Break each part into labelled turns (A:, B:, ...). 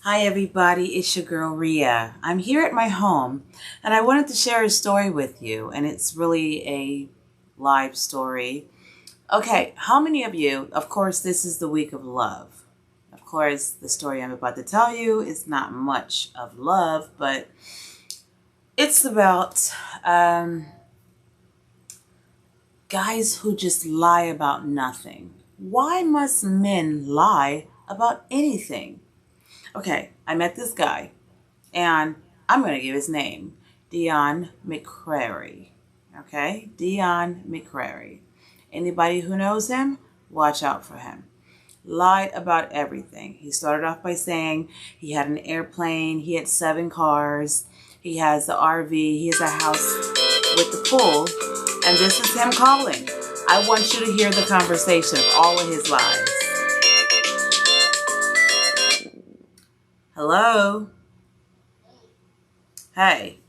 A: Hi everybody, it's your girl Ria. I'm here at my home and I wanted to share a story with you, and it's really a live story. Okay, how many of you, of course this is the week of love. Of course the story I'm about to tell you is not much of love, but it's about guys who just lie about nothing. Why must men lie about anything? Okay, I met this guy. And I'm going to give his name, Dion McCrary. Okay, Dion McCrary. Anybody who knows him, watch out for him. Lied about everything. He started off by saying he had an airplane, he had 7 cars, he has the RV, he has a house with the pool, and this is him calling. I want you to hear the conversation of all of his lies. Hello? Hey.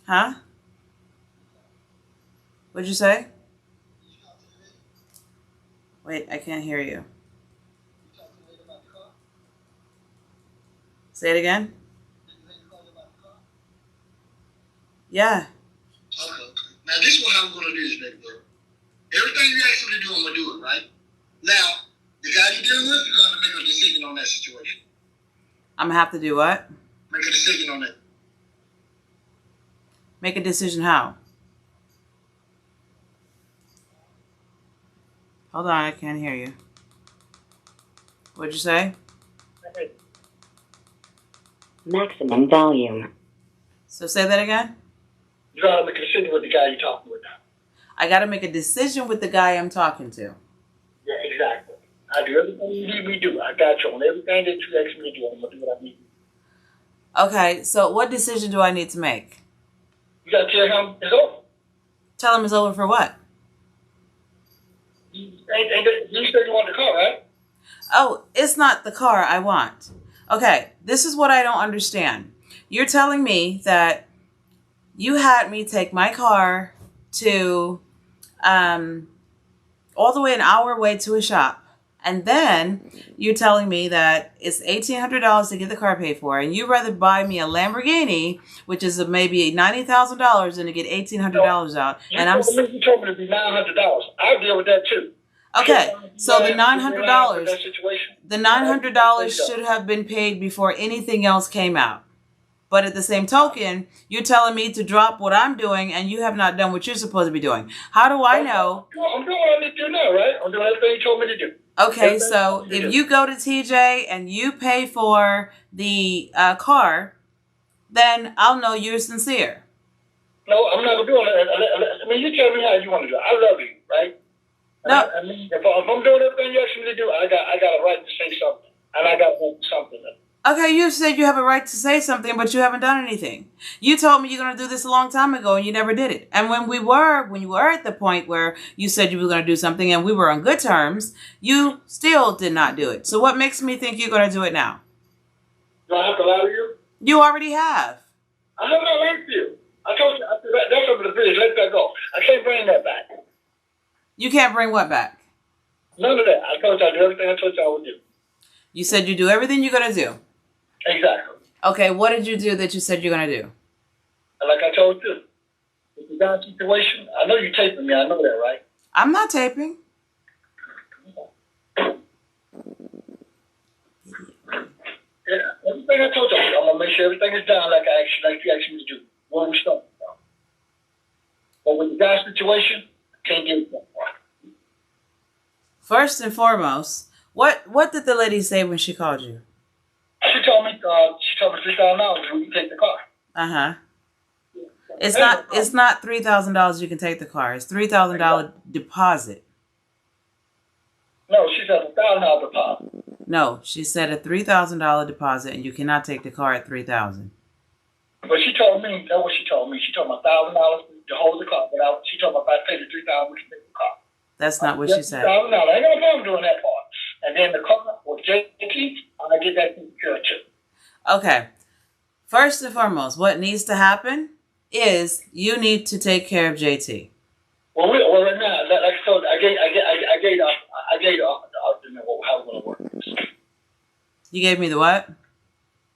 A: Huh? What'd you say? Wait, I can't hear you. Say it again. Yeah.
B: Okay. Now this is how I'm gonna do this, baby girl. Everything you ask me to do, I'm gonna do it, right? Now, the guy you're dealing with, you're gonna make a decision on that situation.
A: I'm gonna have to do what?
B: Make a decision on that.
A: Make a decision how? Hold on, I can't hear you. What'd you say?
C: Maximum volume.
A: So say that again?
B: You gotta make a decision with the guy you're talking with now.
A: I gotta make a decision with the guy I'm talking to.
B: Yeah, exactly. I do everything you need me to do. I got you on everything that you ask me to do. I'm gonna do what I need.
A: Okay, so what decision do I need to make?
B: You gotta tell him it's over.
A: Tell him it's over for what?
B: You said you want the car, right?
A: Oh, it's not the car I want. Okay, this is what I don't understand. You're telling me that you had me take my car to all the way an hour away to a shop. And then you're telling me that it's $1,800 to get the car paid for, and you'd rather buy me a Lamborghini, which is maybe $90,000, than to get $1,800 out. And
B: you told me to be $900. I'll deal with that too.
A: Okay, so the $900,
B: That situation.
A: the $900 should have been paid before anything else came out. But at the same token, you're telling me to drop what I'm doing, and you have not done what you're supposed to be doing. How do I know?
B: I'm doing what I need to do now, right? I'm doing everything you told me to do.
A: Okay, so if you go to TJ and you pay for the car, then I'll know you're sincere.
B: No, I'm not doing it. I mean, you tell me how you want to do it. I love you, right?
A: No.
B: I mean, if I'm doing everything you ask me to do, I got a right to say something, and I got to do something.
A: Okay, you said you have a right to say something, but you haven't done anything. You told me you're going to do this a long time ago, and you never did it. And when you were at the point where you said you were going to do something and we were on good terms, you still did not do it. So what makes me think you're going to do it now?
B: Do I have to lie to you?
A: You already have.
B: I have not lied to you. I told you, that's over the bridge. Let that go. I can't bring that back.
A: You can't bring what back?
B: None of that. I told you I do everything I told you I would do.
A: You said you do everything you're going to do.
B: Exactly.
A: Okay, what did you do that you said you're going to do?
B: Like I told you, with the down situation, I know you're taping me. I know that, right?
A: I'm not taping.
B: Yeah, everything I told you, I'm going to make sure everything is done like you asked me to do. Where we start. But with the guy's situation, I can't get it that far.
A: First and foremost, what did the lady say when she called you?
B: She told me $3,000 when you take the car.
A: Uh-huh. It's not $3,000 you can take the car. It's $3,000 deposit.
B: No, she said $1,000 deposit.
A: No, she said a $3,000 deposit, and you cannot take the car at $3,000.
B: But she told me, that's what she told me. She told me $1,000 to hold the car, but she told me if I paid the $3,000, we can take the car.
A: That's not what she said.
B: $1,000. I ain't no problem doing that part. And then the car with JT, I'm gonna get that secure too.
A: Okay. First and foremost, what needs to happen is you need to take care of JT.
B: Well, right now, like I told, I gave the argument how we're gonna work this.
A: You gave me the what?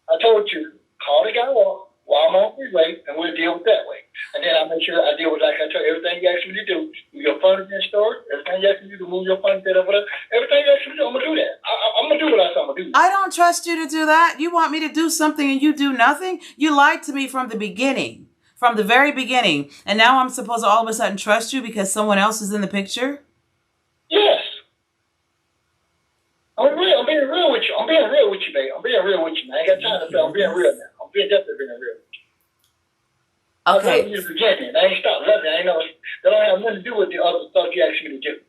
B: I told you, call the guy up while I'm on freeway, and we'll deal with that way. And then I make sure I deal with, like I told you, everything you asked me to do. Move your furniture in storage, everything you asked me to do, move your furniture, whatever. Everything you asked me to do, I'm going to do that. I'm going to do what I said I'm going to do.
A: I don't trust you to do that. You want me to do something and you do nothing? You lied to me from the beginning, from the very beginning. And now I'm supposed to all of a sudden trust you because someone else is in the picture?
B: Yes. I'm being real with you. I'm being real with you, babe. I'm being real with you, man. I ain't got time to play. I'm being real now. I'm definitely being real with you.
A: Okay.
B: I love you to begin it. I ain't stopped loving you. I ain't know that don't have nothing to do with the other stuff you asked me to do.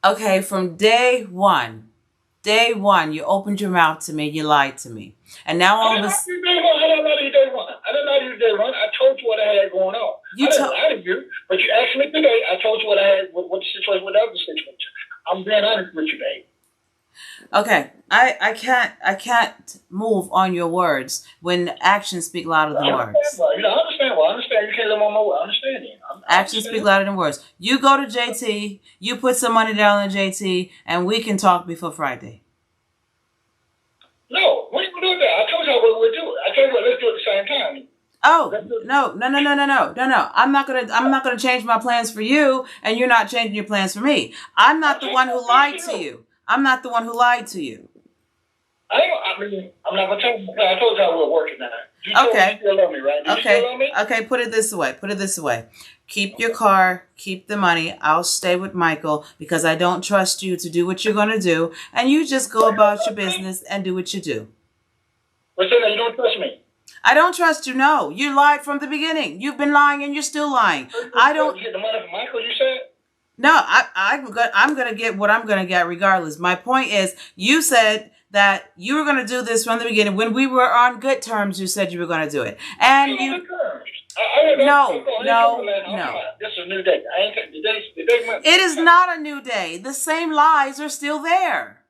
A: Okay, from day one, you opened your mouth to me, you lied to me. And now all of a sudden...
B: I didn't lie to you day one. I didn't lie to you day one. I told you what I had going on. I didn't lie to you, but you asked me today. I told you what I had, what the situation, what the other situation. I'm being honest with you, babe.
A: Okay, I can't move on your words when actions speak louder than words.
B: I understand. I understand. You can't live on my word. I understand it.
A: Actions speak louder than words. You go to JT, you put some money down on JT, and we can talk before Friday.
B: No, we can do that. I told you what we'll do. I told you let's do it at the same time.
A: Oh, no. I'm not gonna change my plans for you, and you're not changing your plans for me. I'm not the one who lied to you. I'm not the one who lied to you.
B: I'm not gonna tell you. I told you how we're working now. You told me you still love me, right? Do you still love me?
A: Okay. Put it this way. Keep your car. Keep the money. I'll stay with Michael because I don't trust you to do what you're gonna do, and you just go about your business and do what you do.
B: But say that you don't trust me.
A: I don't trust you. No, you lied from the beginning. You've been lying, and you're still lying. I don't.
B: You get the money from Michael. You said.
A: No, I'm gonna get what I'm gonna get regardless. My point is, you said that you were gonna do this from the beginning. When we were on good terms, you said you were gonna do it, and you. No.
B: This is a new day.
A: It is not a new day. The same lies are still there.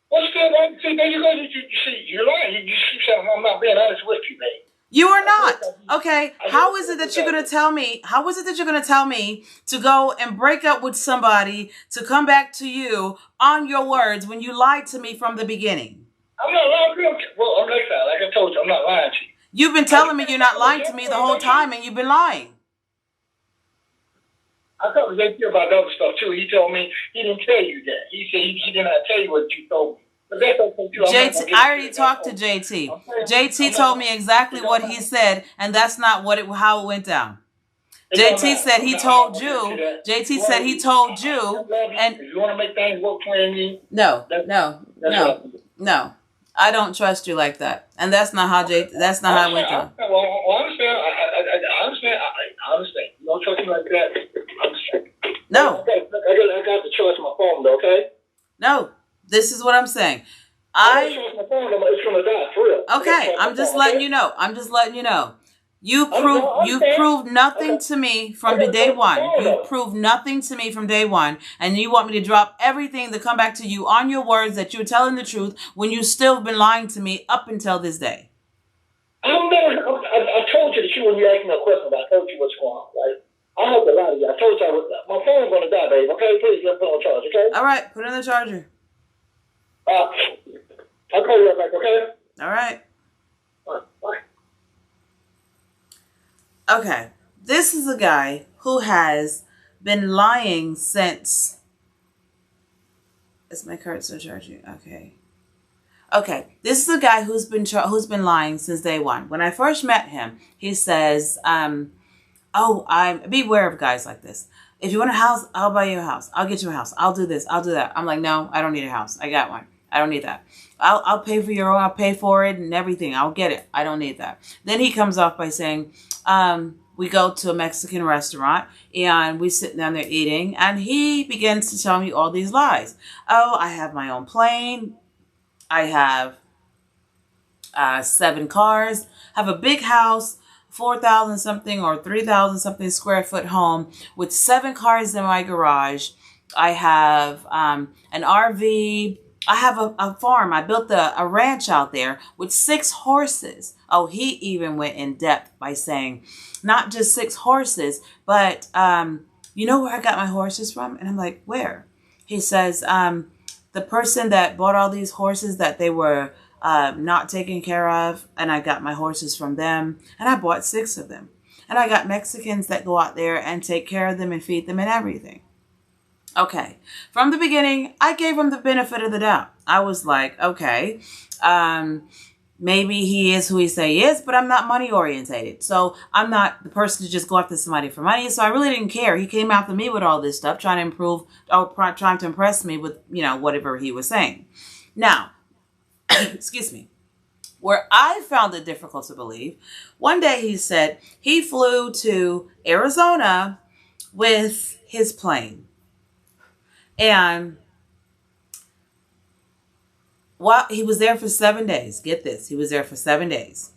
B: What's still right? See, there you go. You see, you're lying. You see, I'm not being honest with you, babe.
A: You are not. Okay. How is it that you're going to tell me? How is it that you're going to tell me to go and break up with somebody to come back to you on your words when you lied to me from the beginning?
B: I'm not lying to you. Well, I'm like that. Like I told you, I'm not lying to you.
A: You've been telling me you're not lying to me the whole time, and you've been lying.
B: I talked to JT about the other stuff too. He told me he didn't tell you that. He said he did not tell you what you told me.
A: JT, I already talked to JT. JT told me exactly what he said, and that's not how it went down. JT said he told you. JT said he told you, and
B: if you want to make things work between you.
A: No. I don't trust you like that, and that's not how That's not how it went down.
B: Well, I understand. I understand. You don't trust me like that. I understand.
A: No.
B: I got to charge my phone, though. Okay.
A: No. This is what I'm saying. Okay, I'm just letting you know. You proved nothing to me from day one. You proved nothing to me from day one, and you want me to drop everything to come back to you on your words that you're telling the truth when you still been lying to me up until this day.
B: I told you the truth when you asked me a question. I told you what's going on, right? I hope a lot of you. I told you my phone's gonna die, babe. Okay, please get put on charge. Okay.
A: All right, put it on the charger.
B: I'll call you right back, okay?
A: All right.
B: Bye.
A: Okay. This is a guy who has been lying since... Is my card still charging? Okay. This is a guy who's been lying since day one. When I first met him, he says, beware of guys like this. If you want a house, I'll buy you a house. I'll get you a house. I'll do this. I'll do that. I'm like, no, I don't need a house. I got one. I don't need that. I'll pay for your own. I'll pay for it and everything. I'll get it. I don't need that. Then he comes off by saying, we go to a Mexican restaurant and we sit down there eating, and he begins to tell me all these lies. Oh, I have my own plane. I have 7 cars. I have a big house. 4,000 something or 3,000 something square foot home with 7 cars in my garage. I have an RV. I have a farm. I built a ranch out there with 6 horses. Oh, he even went in depth by saying not just 6 horses, but you know where I got my horses from? And I'm like, where? He says, the person that bought all these horses, that they were not taken care of, and I got my horses from them, and I bought 6 of them. And I got Mexicans that go out there and take care of them and feed them and everything. Okay, from the beginning, I gave him the benefit of the doubt. I was like, okay, maybe he is who he say he is, but I'm not money orientated. So I'm not the person to just go after somebody for money. So I really didn't care. He came after me with all this stuff, trying to improve, or trying to impress me with, whatever he was saying. Now, excuse me. Where I found it difficult to believe, one day he said he flew to Arizona with his plane. And while he was there for 7 days, get this, he was there for 7 days.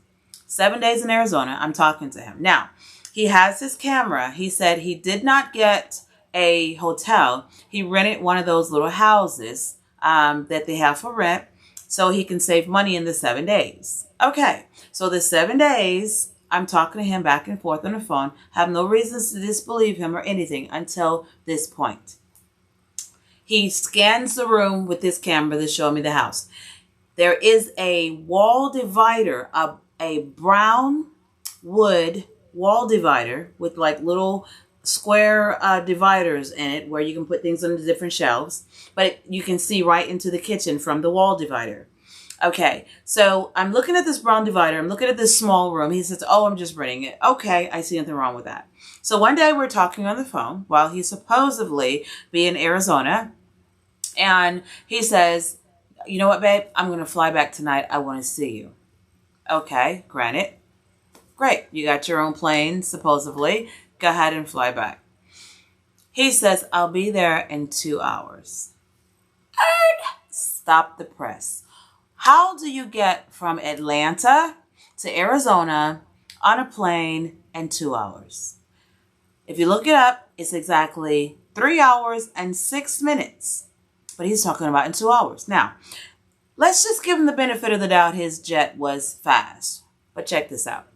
A: 7 days in Arizona, I'm talking to him. Now, he has his camera. He said he did not get a hotel. He rented one of those little houses that they have for rent so he can save money in the 7 days. Okay, so the 7 days, I'm talking to him back and forth on the phone, have no reasons to disbelieve him or anything until this point. He scans the room with his camera to show me the house. There is a wall divider, a brown wood wall divider with like little square dividers in it where you can put things on the different shelves. But you can see right into the kitchen from the wall divider. Okay, so I'm looking at this brown divider. I'm looking at this small room. He says, oh, I'm just renting it. Okay, I see nothing wrong with that. So one day we're talking on the phone while he's supposedly be in Arizona. And he says, you know what, babe? I'm going to fly back tonight. I want to see you. Okay, granted. Great. You got your own plane, supposedly. Go ahead and fly back. He says, I'll be there in 2 hours. Stop the press. How do you get from Atlanta to Arizona on a plane in 2 hours? If you look it up, it's exactly 3 hours and 6 minutes. But he's talking about in 2 hours. Now, let's just give him the benefit of the doubt his jet was fast. But check this out.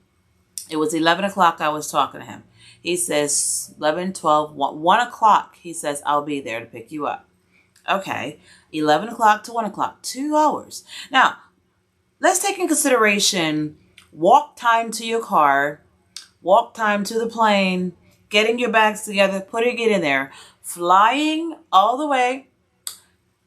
A: It was 11 o'clock I was talking to him. He says 11, 12, 1 o'clock. He says, I'll be there to pick you up. Okay, 11 o'clock to 1 o'clock, 2 hours. Now, let's take in consideration walk time to your car, walk time to the plane, getting your bags together, putting it in there, flying all the way,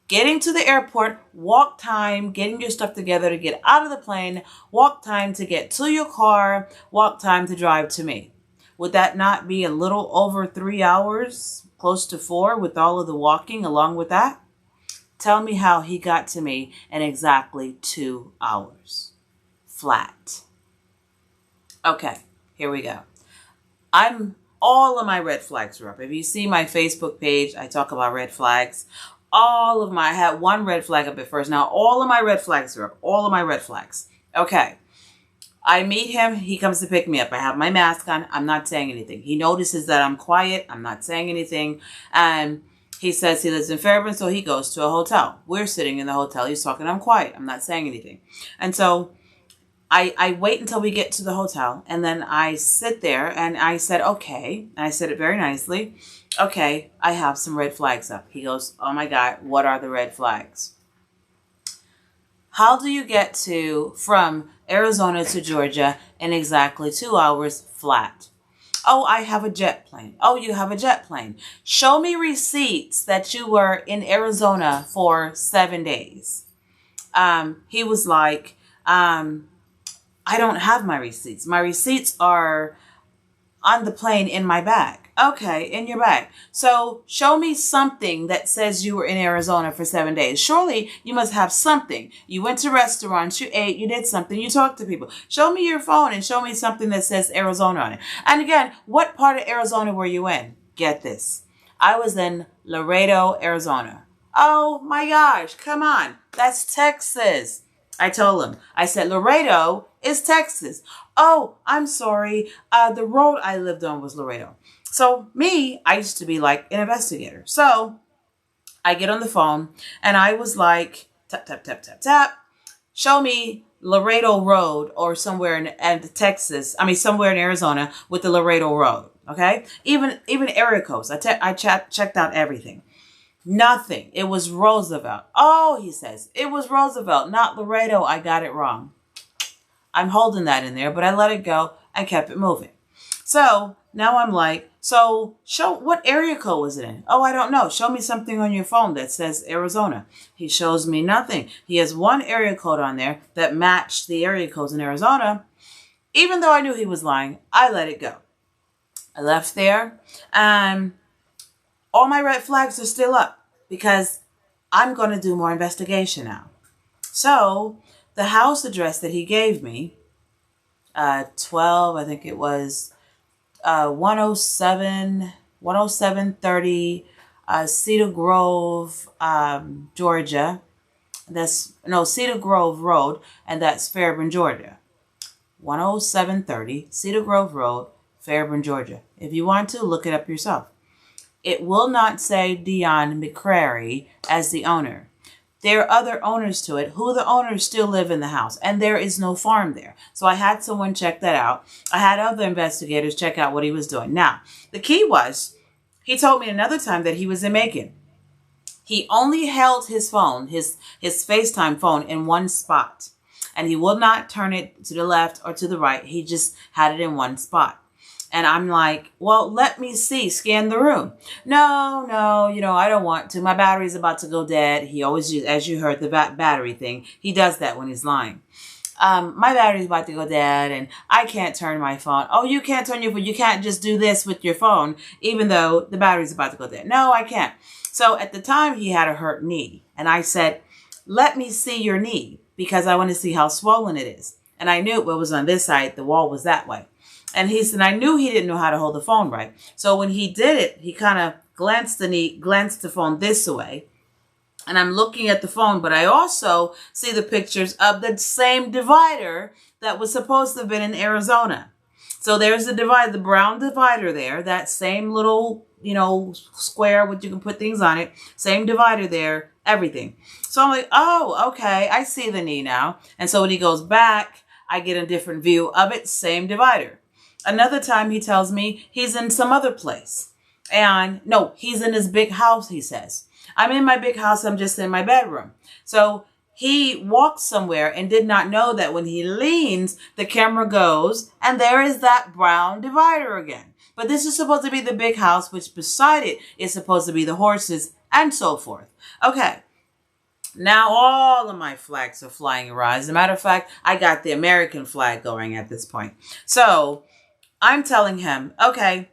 A: getting to the airport, walk time, getting your stuff together to get out of the plane, walk time to get to your car, walk time to drive to me. Would that not be a little over 3 hours? Close to 4 with all of the walking along with that? Tell me how he got to me in exactly 2 hours. Flat. Okay, here we go. All of my red flags are up. If you see my Facebook page, I talk about red flags. I had one red flag up at first. Now all of my red flags are up. All of my red flags. Okay. I meet him. He comes to pick me up. I have my mask on. I'm not saying anything. He notices that I'm quiet. I'm not saying anything. And he says he lives in Fairburn, so he goes to a hotel. We're sitting in the hotel. He's talking. I'm quiet. I'm not saying anything. And so I wait until we get to the hotel. And then I sit there and I said, okay. And I said it very nicely. Okay, I have some red flags up. He goes, oh my God, what are the red flags? How do you get from Arizona to Georgia in exactly 2 hours flat? Oh, I have a jet plane. Oh, you have a jet plane. Show me receipts that you were in Arizona for 7 days. He was like, I don't have my receipts. My receipts are on the plane in my bag. Okay, in your bag. So show me something that says you were in Arizona for 7 days. Surely you must have something. You went to restaurants, you ate, you did something, you talked to people. Show me your phone and show me something that says Arizona on it. And again, what part of Arizona were you in? Get this. I was in Laredo, Arizona. Oh my gosh, come on. That's Texas. I told him. I said, Laredo is Texas. Oh, I'm sorry. The road I lived on was Laredo. So I used to be like an investigator. So I get on the phone and I was like, tap, tap, tap, tap, tap. Show me Laredo Road or somewhere in somewhere in Arizona with the Laredo Road. Okay. Even area codes. I checked out everything. Nothing. It was Roosevelt. Oh, he says, it was Roosevelt, not Laredo. I got it wrong. I'm holding that in there, but I let it go and kept it moving. So now I'm like, so show what area code was it in? Oh, I don't know. Show me something on your phone that says Arizona. He shows me nothing. He has one area code on there that matched the area codes in Arizona. Even though I knew he was lying, I let it go. I left there. All my red flags are still up because I'm going to do more investigation now. So the house address that he gave me, 12, I think it was 10730 Cedar Grove, Georgia. Cedar Grove Road, and that's Fairburn, Georgia. 10730 Cedar Grove Road, Fairburn, Georgia. If you want to, look it up yourself. It will not say Dion McCrary as the owner. There are other owners to it who the owners still live in the house, and there is no farm there. So I had someone check that out. I had other investigators check out what he was doing. Now, the key was, he told me another time that he was in Macon. He only held his phone, his FaceTime phone, in one spot. And he will not turn it to the left or to the right. He just had it in one spot. And I'm like, well, let me see, scan the room. No, I don't want to. My battery's about to go dead. He always uses, as you heard, the battery thing. He does that when he's lying. My battery's about to go dead and I can't turn my phone. Oh, you can't turn your phone. You can't just do this with your phone, even though the battery's about to go dead. No, I can't. So at the time he had a hurt knee. And I said, let me see your knee because I want to see how swollen it is. And I knew it was on this side. The wall was that way. And he said, I knew he didn't know how to hold the phone right. So when he did it, he kind of glanced the phone this way. And I'm looking at the phone, but I also see the pictures of the same divider that was supposed to have been in Arizona. So there's the brown divider there, that same little, square where you can put things on it. Same divider there, everything. So I'm like, oh, okay, I see the knee now. And so when he goes back, I get a different view of it, same divider. Another time he tells me he's in some other place. And no, he's in his big house, he says. I'm in my big house, I'm just in my bedroom. So he walks somewhere and did not know that when he leans, the camera goes, and there is that brown divider again. But this is supposed to be the big house, which beside it is supposed to be the horses and so forth. Okay. Now all of my flags are flying around. As a matter of fact, I got the American flag going at this point. So I'm telling him, okay,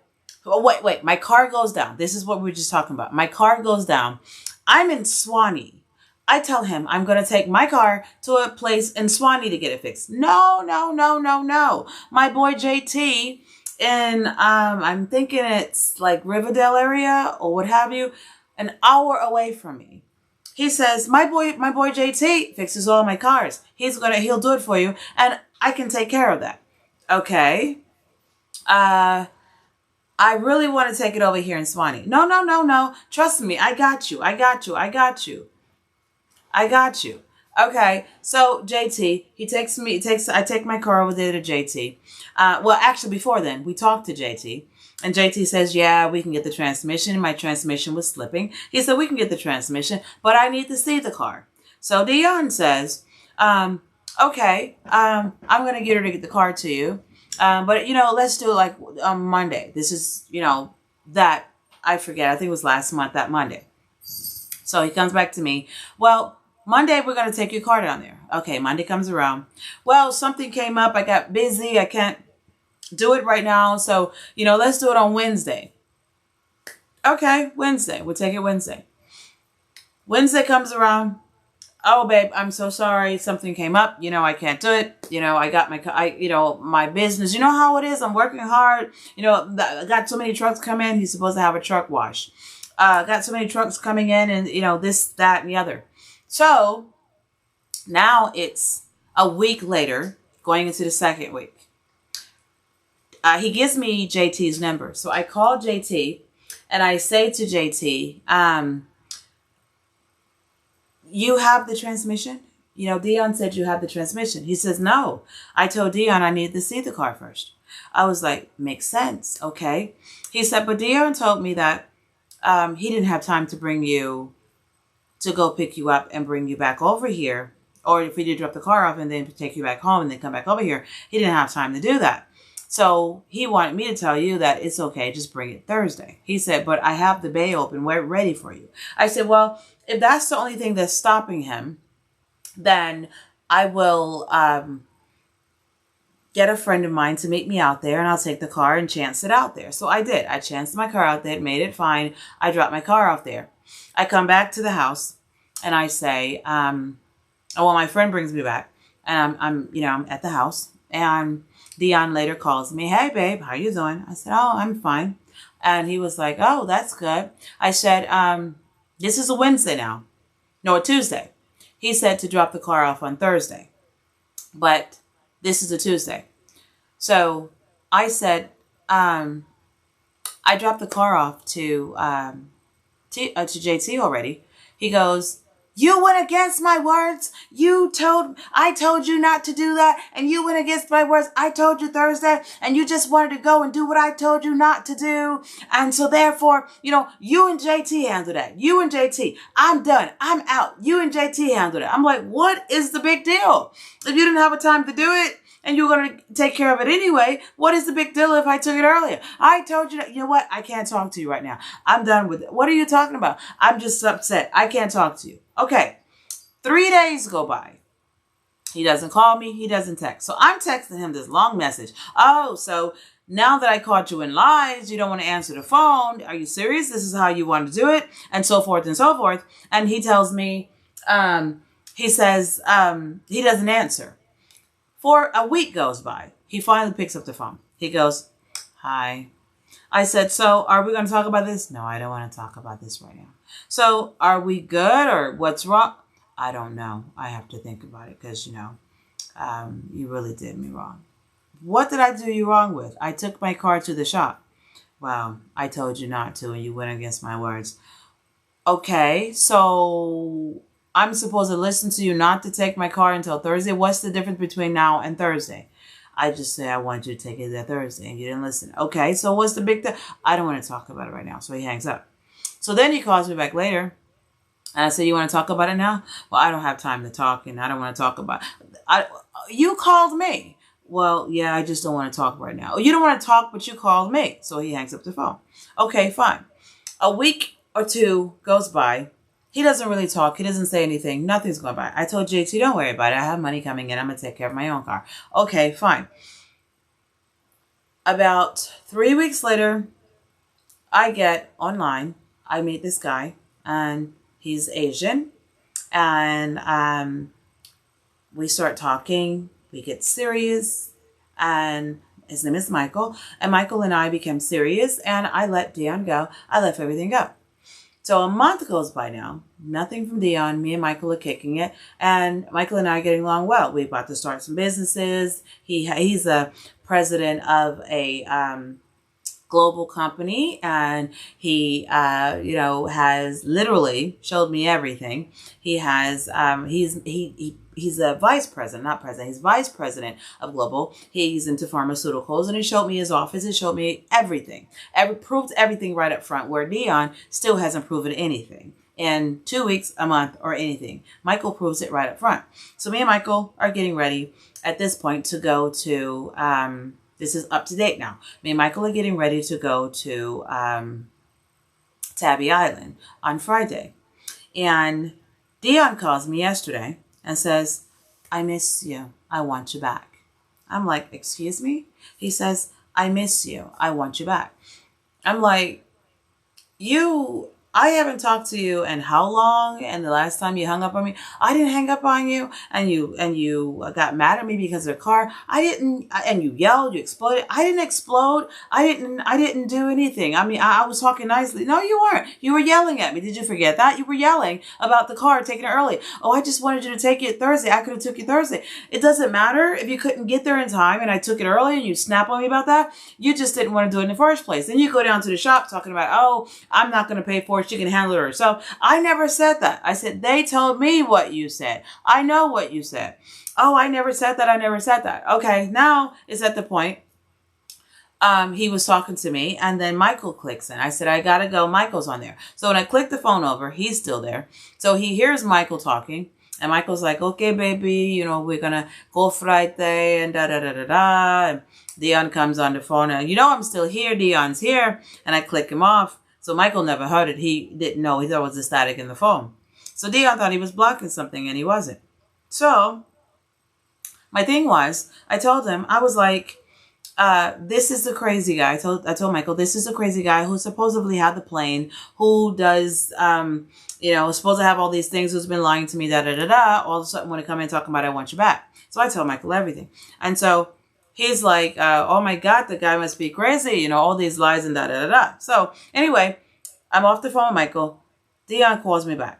A: wait, my car goes down. This is what we were just talking about. My car goes down. I'm in Swanee. I tell him I'm going to take my car to a place in Swanee to get it fixed. No. My boy JT in, I'm thinking it's like Riverdale area or what have you, an hour away from me. He says, my boy JT fixes all my cars. He'll do it for you and I can take care of that. Okay. I really want to take it over here in Swanee. No. Trust me. I got you. Okay. So JT, I take my car over there to JT. Well, actually before then we talked to JT and JT says, yeah, we can get the transmission. My transmission was slipping. He said, we can get the transmission, but I need to see the car. So Dion says, okay, I'm going to get her to get the car to you. But, let's do it like on Monday. This is, that I forget. I think it was last month, that Monday. So he comes back to me. Well, Monday, we're going to take your car down there. Okay, Monday comes around. Well, something came up. I got busy. I can't do it right now. So, let's do it on Wednesday. Okay, Wednesday. We'll take it Wednesday. Wednesday comes around. Oh, babe, I'm so sorry. Something came up. I can't do it. I got my business. You know how it is. I'm working hard. I got so many trucks come in. He's supposed to have a truck wash. Got so many trucks coming in and, this, that, and the other. So now it's a week later, going into the second week. He gives me JT's number. So I call JT and I say to JT, you have the transmission? Dion said you have the transmission. He says, no. I told Dion I needed to see the car first. I was like, makes sense. Okay. He said, but Dion told me that he didn't have time to bring you, to go pick you up and bring you back over here. Or if he did drop the car off and then take you back home and then come back over here, he didn't have time to do that. So he wanted me to tell you that it's okay, just bring it Thursday. He said, but I have the bay open, we're ready for you. I said, well, if that's the only thing that's stopping him, then I will get a friend of mine to meet me out there, and I'll take the car and chance it out there. So I did. I chanced my car out there, made it fine. I dropped my car off there. I come back to the house and I say, well, my friend brings me back, and I'm at the house, and Dion later calls me, hey babe, how you doing? I said, oh, I'm fine. And he was like, oh, that's good. I said, this is a Wednesday now. No, a Tuesday. He said to drop the car off on Thursday, but this is a Tuesday. So I said, I dropped the car off to JT already. He goes, you went against my words. I told you not to do that, and you went against my words. I told you Thursday, and you just wanted to go and do what I told you not to do. And so therefore, you and JT handle that. You and JT. I'm done. I'm out. You and JT handle that. I'm like, what is the big deal? If you didn't have a time to do it, and you're going to take care of it anyway, what is the big deal if I took it earlier? I told you that. You know what? I can't talk to you right now. I'm done with it. What are you talking about? I'm just upset. I can't talk to you. Okay. 3 days go by. He doesn't call me. He doesn't text. So I'm texting him this long message. Oh, so now that I caught you in lies, you don't want to answer the phone. Are you serious? This is how you want to do it? And so forth and so forth. And he tells me, he says, he doesn't answer. For a week goes by. He finally picks up the phone. He goes, hi. I said, so are we going to talk about this? No, I don't want to talk about this right now. So are we good, or what's wrong? I don't know. I have to think about it because, you really did me wrong. What did I do you wrong with? I took my car to the shop. Well, I told you not to, and you went against my words. Okay, so I'm supposed to listen to you not to take my car until Thursday? What's the difference between now and Thursday? I just say I want you to take it that Thursday, and you didn't listen. Okay, so what's the big deal? I don't want to talk about it right now. So he hangs up. So then he calls me back later, and I say, you want to talk about it now? Well, I don't have time to talk, and I don't want to talk about it. You called me. Well, yeah, I just don't want to talk right now. You don't want to talk, but you called me. So he hangs up the phone. Okay, fine. A week or two goes by. He doesn't really talk. He doesn't say anything. Nothing's going by. I told JT, don't worry about it. I have money coming in. I'm going to take care of my own car. Okay, fine. About 3 weeks later, I get online. I meet this guy, and he's Asian. And we start talking. We get serious. And his name is Michael. And Michael and I became serious. And I let Dion go. I left everything go. So a month goes by now, nothing from Dion. Me and Michael are kicking it, and Michael and I are getting along well. We're about to start some businesses. He's a president of a global company, and he has literally showed me everything. He has he's a vice president, not president. He's vice president of global. He's into pharmaceuticals, and he showed me his office. He showed me everything. Proved everything right up front, where Dion still hasn't proven anything in 2 weeks, a month, or anything. Michael proves it right up front. So me and Michael are getting ready at this point to go to, this is up to date now. Me and Michael are getting ready to go to Tabby Island on Friday. And Dion calls me yesterday and says, I miss you. I want you back. I'm like, excuse me? He says, I miss you. I want you back. I'm like, I haven't talked to you in how long? And the last time you hung up on me, I didn't hang up on you. And you got mad at me because of the car. And you yelled, you exploded. I didn't explode. I didn't do anything. I mean, I was talking nicely. No, you weren't. You were yelling at me. Did you forget that? You were yelling about the car, taking it early. Oh, I just wanted you to take it Thursday. I could have took you Thursday. It doesn't matter if you couldn't get there in time and I took it early and you snap on me about that. You just didn't want to do it in the first place. Then you go down to the shop talking about, oh, I'm not going to pay for it. She can handle it herself. I never said that. I said, they told me what you said. I know what you said. Oh, I never said that. I never said that. Okay, now it's at the point. he was talking to me, and then Michael clicks in. I said, I gotta go. Michael's on there. So when I click the phone over, he's still there. So he hears Michael talking, and Michael's like, okay, baby, you know, we're gonna go Friday, and da-da-da-da-da. And Dion comes on the phone, and you know I'm still here. Dion's here. And I click him off. So Michael never heard it. He didn't know. He thought it was the static in the phone. So Dion thought he was blocking something, and he wasn't. So my thing was, I told him, I was like, this is the crazy guy. I told Michael, this is a crazy guy who supposedly had the plane, who does, you know, supposed to have all these things, who's been lying to me, da-da-da-da. All of a sudden, when I come in talking about, I want you back. So I told Michael everything. And so he's like, oh my God, the guy must be crazy. You know, all these lies and da-da-da-da. So anyway, I'm off the phone with Michael. Dion calls me back.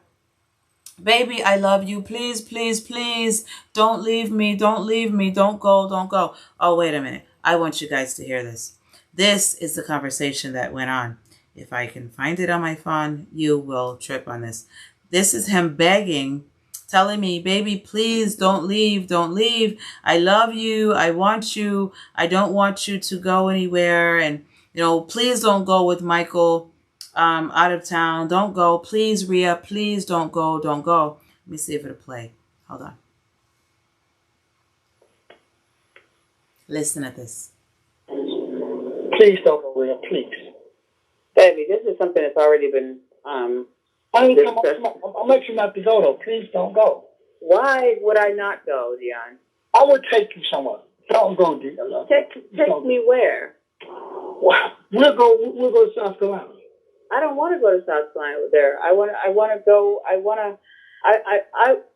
A: Baby, I love you. Please, please, please. Don't leave me. Don't leave me. Don't go. Don't go. Oh, wait a minute. I want you guys to hear this. This is the conversation that went on. If I can find it on my phone, you will trip on this. This is him begging, telling me, baby, please don't leave. Don't leave. I love you. I want you. I don't want you to go anywhere. And, you know, please don't go with Michael out of town. Don't go. Please, Rhea, please don't go. Don't go. Let me see if it'll play. Hold on. Listen at this.
B: Please don't go, Rhea, please.
D: Baby, this is something that's already been
B: I'm actually not to go, though. Please don't go.
D: Why would I not go, Dion?
B: I would take you somewhere. Don't go, Dion.
D: Take me where?
B: We'll go to South Carolina.
D: I don't want to go to South Carolina there. I want to go.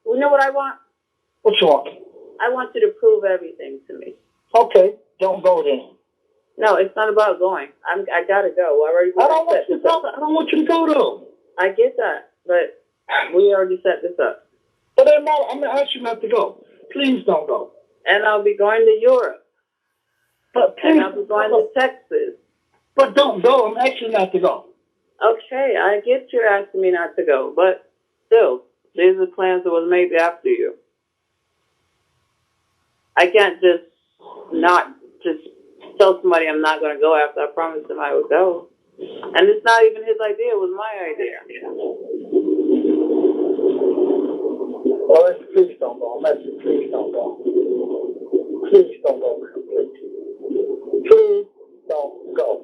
D: You know what I want?
B: What you want?
D: I want you to prove everything to me.
B: Okay, don't go then.
D: No, it's not about going. I gotta go.
B: I don't want you to go though.
D: I get that, but we already set this up.
B: But then, I'm gonna ask you not to go. Please don't go.
D: And I'll be going to Europe.
B: But please,
D: and I'll be going to Texas.
B: But don't go. I'm asking you not to go.
D: Okay, I get you're asking me not to go, but still, these are plans that was made after you. I can't just not just tell somebody I'm not going to go after I promised them I would go. And it's not even his idea, it was my idea.
B: Well, please don't go. I'm asking you, please don't go. Please don't go, please. Please don't go.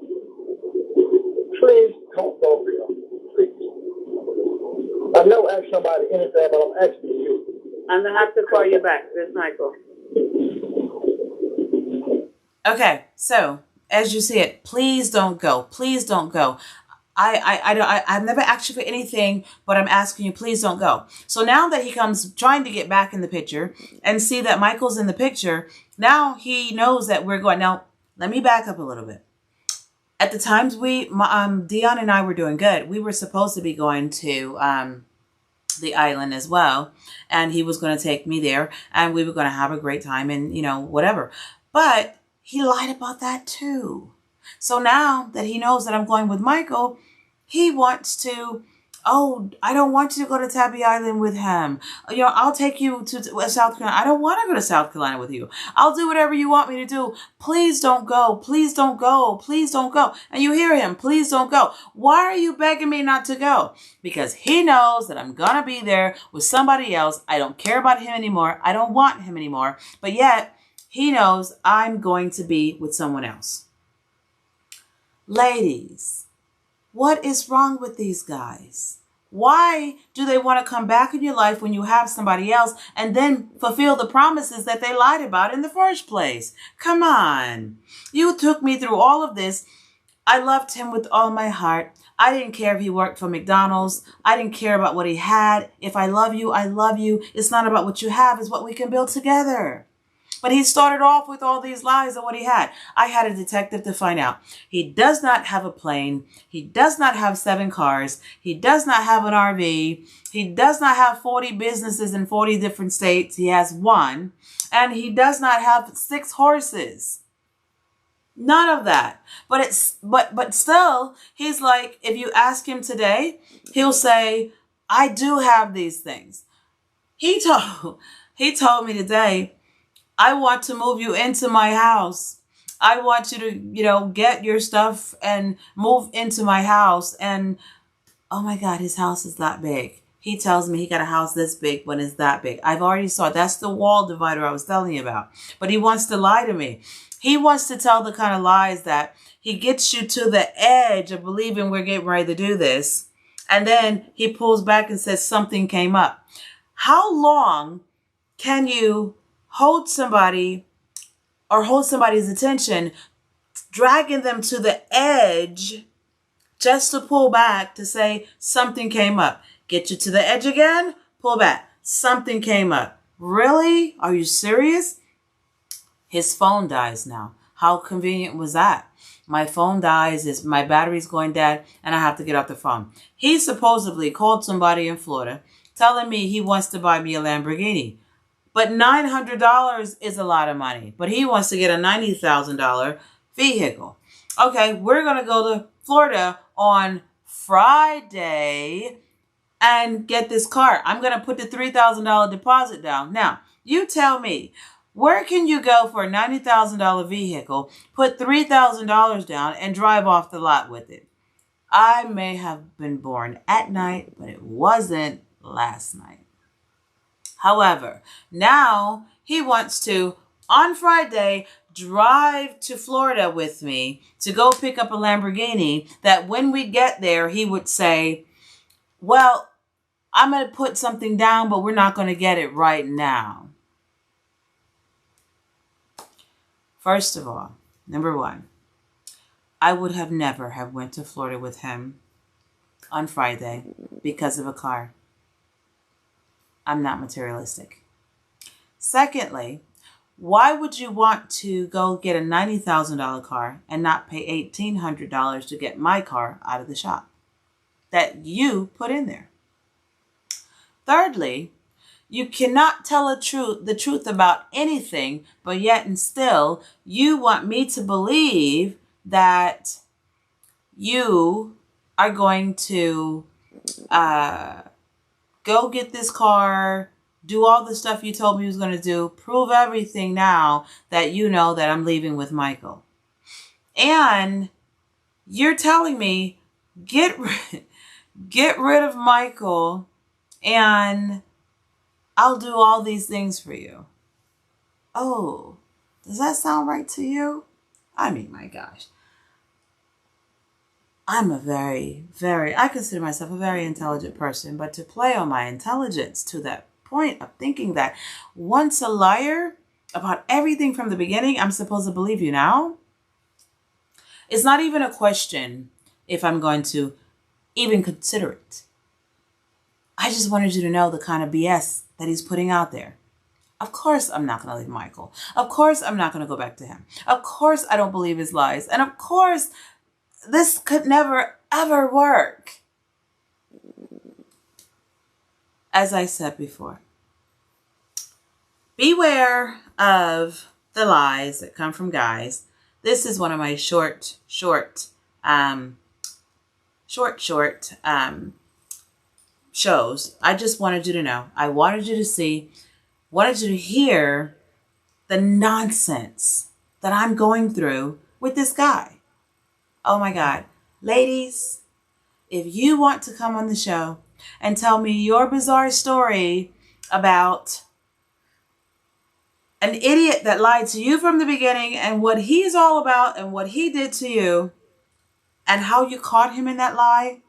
B: Please don't go, Rio. Please. I know ask somebody anything, but I'm asking you.
D: I'm going to have to call you back, Miss Michael.
A: Okay, so as you see it, please don't go. Please don't go. I've never asked you for anything, but I'm asking you, please don't go. So now that he comes trying to get back in the picture and see that Michael's in the picture, now he knows that we're going. Now, let me back up a little bit. At the times Dion and I were doing good. We were supposed to be going to the island as well, and he was going to take me there, and we were going to have a great time, and you know, whatever. But he lied about that too. So now that he knows that I'm going with Michael, he wants to, oh, I don't want you to go to Tabby Island with him. You know, I'll take you to South Carolina. I don't want to go to South Carolina with you. I'll do whatever you want me to do. Please don't go. Please don't go. Please don't go. And you hear him, please don't go. Why are you begging me not to go? Because he knows that I'm going to be there with somebody else. I don't care about him anymore. I don't want him anymore. But yet, he knows I'm going to be with someone else. Ladies, what is wrong with these guys? Why do they want to come back in your life when you have somebody else and then fulfill the promises that they lied about in the first place? Come on. You took me through all of this. I loved him with all my heart. I didn't care if he worked for McDonald's. I didn't care about what he had. If I love you, I love you. It's not about what you have, it's what we can build together. But he started off with all these lies of what he had. I had a detective to find out. He does not have a plane. He does not have 7 cars. He does not have an RV. He does not have 40 businesses in 40 different states. He has 1. And he does not have 6 horses. None of that. But still, he's like, if you ask him today, he'll say, I do have these things. He told me today, I want to move you into my house. I want you to, get your stuff and move into my house. And oh my God, his house is that big. He tells me he got a house this big when it's that big. I've already saw it. That's the wall divider I was telling you about. But he wants to lie to me. He wants to tell the kind of lies that he gets you to the edge of believing we're getting ready to do this. And then he pulls back and says something came up. How long can you hold somebody or hold somebody's attention, dragging them to the edge just to pull back to say something came up? Get you to the edge again, pull back. Something came up. Really? Are you serious? His phone dies now. How convenient was that? My phone dies, my battery's going dead, and I have to get off the phone. He supposedly called somebody in Florida telling me he wants to buy me a Lamborghini. But $900 is a lot of money. But he wants to get a $90,000 vehicle. Okay, we're going to go to Florida on Friday and get this car. I'm going to put the $3,000 deposit down. Now, you tell me, where can you go for a $90,000 vehicle, put $3,000 down, and drive off the lot with it? I may have been born at night, but it wasn't last night. However, now he wants to, on Friday, drive to Florida with me to go pick up a Lamborghini that when we get there, he would say, well, I'm going to put something down, but we're not going to get it right now. First of all, number one, I would have never have went to Florida with him on Friday because of a car. I'm not materialistic. Secondly, why would you want to go get a $90,000 car and not pay $1,800 to get my car out of the shop that you put in there? Thirdly, you cannot tell the truth about anything, but yet and still you want me to believe that you are going to go get this car, do all the stuff you told me you was going to do, prove everything now that you know that I'm leaving with Michael. And you're telling me, get rid of Michael and I'll do all these things for you. Oh, does that sound right to you? I mean, my gosh. I'm I consider myself a very intelligent person, but to play on my intelligence to that point of thinking that once a liar about everything from the beginning, I'm supposed to believe you now? It's not even a question if I'm going to even consider it. I just wanted you to know the kind of BS that he's putting out there. Of course, I'm not going to leave Michael. Of course, I'm not going to go back to him. Of course, I don't believe his lies. And of course, this could never, ever work. As I said before, beware of the lies that come from guys. This is one of my short shows. I just wanted you to know. I wanted you to see, wanted you to hear the nonsense that I'm going through with this guy. Oh my God. Ladies, if you want to come on the show and tell me your bizarre story about an idiot that lied to you from the beginning and what he's all about and what he did to you and how you caught him in that lie.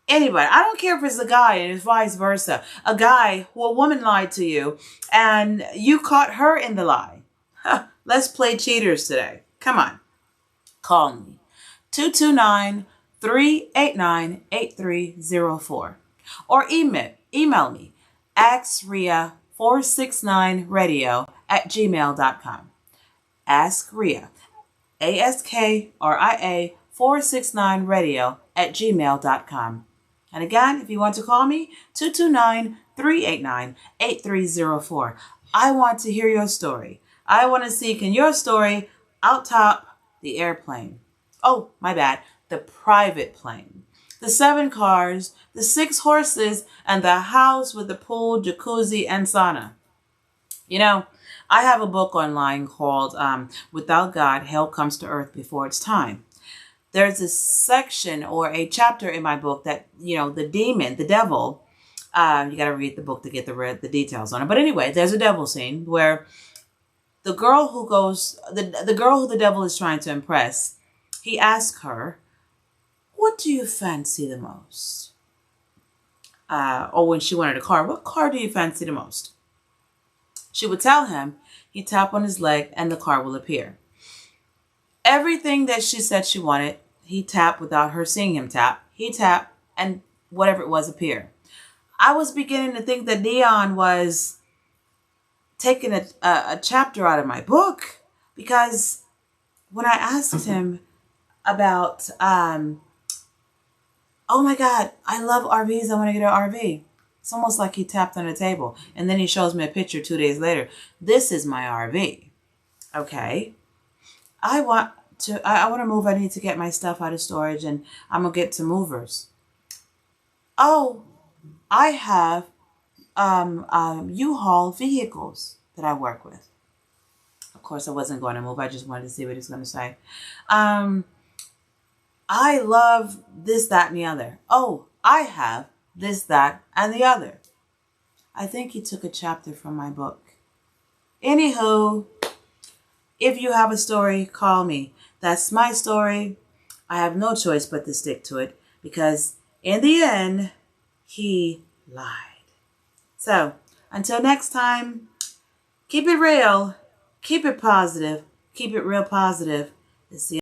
A: Anybody, I don't care if it's a guy and it's vice versa. A guy who a woman lied to you and you caught her in the lie. Let's play cheaters today. Come on. Call me. 229-389-8304. Or email me. AskRia469radio@gmail.com. AskRia. AskRia 469radio@gmail.com. And again, if you want to call me, 229-389-8304. I want to hear your story. I want to see, can your story outtop the airplane? Oh, my bad. The private plane. The 7 cars, the 6 horses, and the house with the pool, jacuzzi, and sauna. You know, I have a book online called Without God, Hell Comes to Earth Before Its Time. There's a section or a chapter in my book that, the demon, the devil, you got to read the book to get the details on it. But anyway, there's a devil scene where the girl who the girl who the devil is trying to impress, he asks her, what do you fancy the most? Or when she wanted a car, what car do you fancy the most? She would tell him, he tap on his leg and the car will appear. Everything that she said she wanted, he tapped without her seeing him tap. He tapped and whatever it was appear. I was beginning to think that Dion was taking a chapter out of my book, because when I asked him about, oh my God, I love RVs, I want to get an RV. It's almost like he tapped on the table. And then he shows me a picture 2 days later. This is my RV. Okay. I want to move. I need to get my stuff out of storage and I'm going to get to movers. Oh, I have U-Haul vehicles that I work with. Of course, I wasn't going to move. I just wanted to see what he's going to say. I love this, that, and the other. Oh, I have this, that, and the other. I think he took a chapter from my book. Anywho, if you have a story, call me. That's my story. I have no choice but to stick to it, because in the end, he lied. So, until next time, keep it real, keep it positive, keep it real positive. It's the